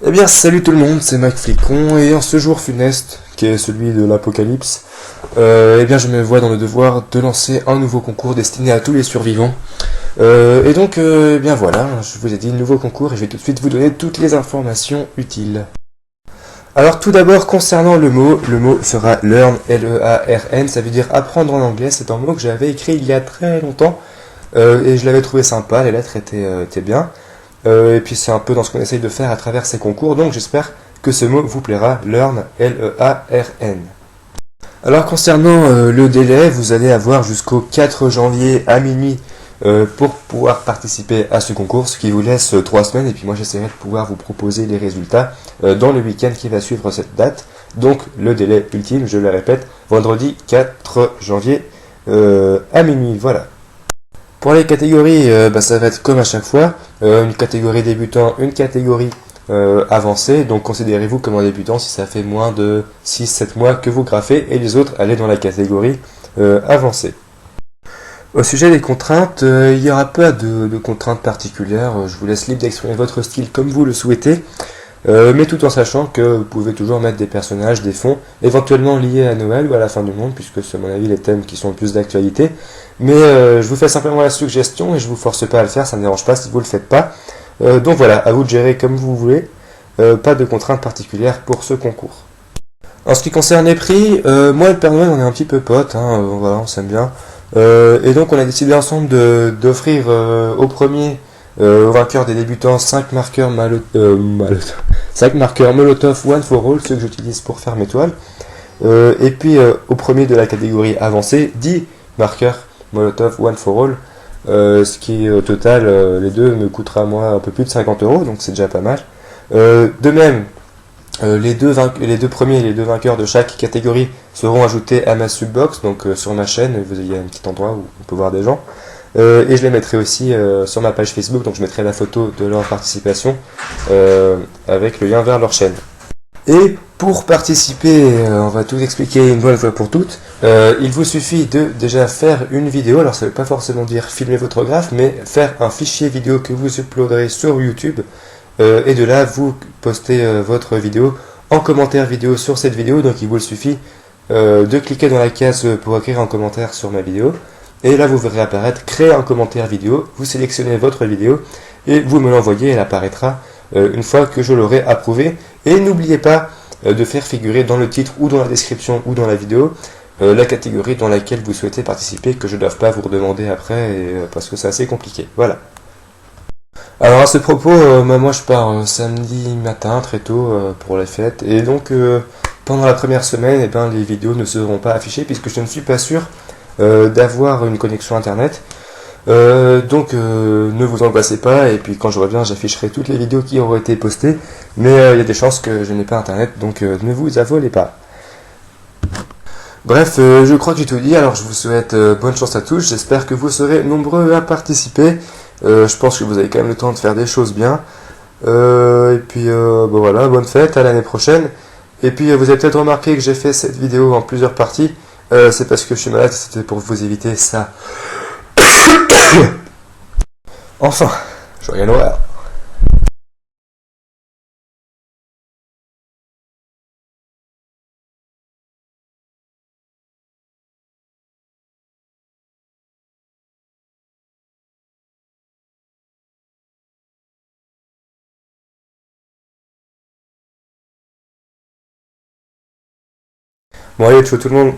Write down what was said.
Eh bien, salut tout le monde, c'est Mike Flicon, et en ce jour funeste, qui est celui de l'apocalypse, eh bien, je me vois dans le devoir de lancer un nouveau concours destiné à tous les survivants. Eh bien voilà, je vous ai dit nouveau concours et je vais tout de suite vous donner toutes les informations utiles. Alors tout d'abord, concernant le mot sera learn, L-E-A-R-N, ça veut dire apprendre en anglais, c'est un mot que j'avais écrit il y a très longtemps, et je l'avais trouvé sympa, les lettres étaient bien. Et puis c'est un peu dans ce qu'on essaye de faire à travers ces concours, donc j'espère que ce mot vous plaira, learn, L-E-A-R-N. Alors concernant le délai, vous allez avoir jusqu'au 4 janvier à minuit pour pouvoir participer à ce concours, ce qui vous laisse 3 semaines, et puis moi j'essaierai de pouvoir vous proposer les résultats dans le week-end qui va suivre cette date. Donc le délai ultime, je le répète, vendredi 4 janvier à minuit, voilà. Pour les catégories, ça va être comme à chaque fois, une catégorie débutant, une catégorie avancée, donc considérez-vous comme un débutant si ça fait moins de 6-7 mois que vous graffez, et les autres allez dans la catégorie avancée. Au sujet des contraintes, il n'y aura pas de contraintes particulières, je vous laisse libre d'exprimer votre style comme vous le souhaitez, mais tout en sachant que vous pouvez toujours mettre des personnages, des fonds, éventuellement liés à Noël ou à la fin du monde, puisque c'est à mon avis les thèmes qui sont le plus d'actualité. Mais je vous fais simplement la suggestion et je vous force pas à le faire, ça ne me dérange pas si vous le faites pas. Donc voilà, à vous de gérer comme vous voulez, pas de contraintes particulières pour ce concours. En ce qui concerne les prix, moi et le Père Noël on est un petit peu potes, hein, voilà, on s'aime bien. Et donc on a décidé ensemble d'offrir au premier au vainqueur des débutants 5 marqueurs 5 marqueurs Molotov One for All, ceux que j'utilise pour faire mes toiles. Et puis au premier de la catégorie avancée, 10 marqueurs Molotov One for All, ce qui au total, les deux me coûtera moi un peu plus de 50 euros, donc c'est déjà pas mal. De même, les deux premiers et les deux vainqueurs de chaque catégorie seront ajoutés à ma subbox, donc sur ma chaîne, il y a un petit endroit où on peut voir des gens. Et je les mettrai aussi sur ma page Facebook, donc je mettrai la photo de leur participation avec le lien vers leur chaîne. Et pour participer, on va tout expliquer une bonne fois pour toutes, il vous suffit de déjà faire une vidéo, alors ça ne veut pas forcément dire filmer votre graphe, mais faire un fichier vidéo que vous uploaderez sur YouTube, et de là vous postez votre vidéo en commentaire vidéo sur cette vidéo, donc il vous suffit de cliquer dans la case pour écrire un commentaire sur ma vidéo, et là vous verrez apparaître créer un commentaire vidéo, vous sélectionnez votre vidéo, et vous me l'envoyez, elle apparaîtra une fois que je l'aurai approuvé. Et n'oubliez pas de faire figurer dans le titre ou dans la description ou dans la vidéo la catégorie dans laquelle vous souhaitez participer, que je ne doive pas vous redemander après, parce que c'est assez compliqué. Voilà. Alors à ce propos, moi je pars samedi matin très tôt pour les fêtes, et donc pendant la première semaine, les vidéos ne seront pas affichées puisque je ne suis pas sûr d'avoir une connexion internet. Ne vous angoissez pas, et puis quand je reviens j'afficherai toutes les vidéos qui auront été postées, mais il y a des chances que je n'ai pas internet, donc ne vous affolez pas. Bref, je crois que j'ai tout dit, alors je vous souhaite bonne chance à tous, j'espère que vous serez nombreux à participer, je pense que vous avez quand même le temps de faire des choses bien, voilà, bonne fête, à l'année prochaine, et puis vous avez peut-être remarqué que j'ai fait cette vidéo en plusieurs parties, c'est parce que je suis malade, c'était pour vous éviter ça. Enfin, joyeux Noël. Bon allez, ciao tout le monde.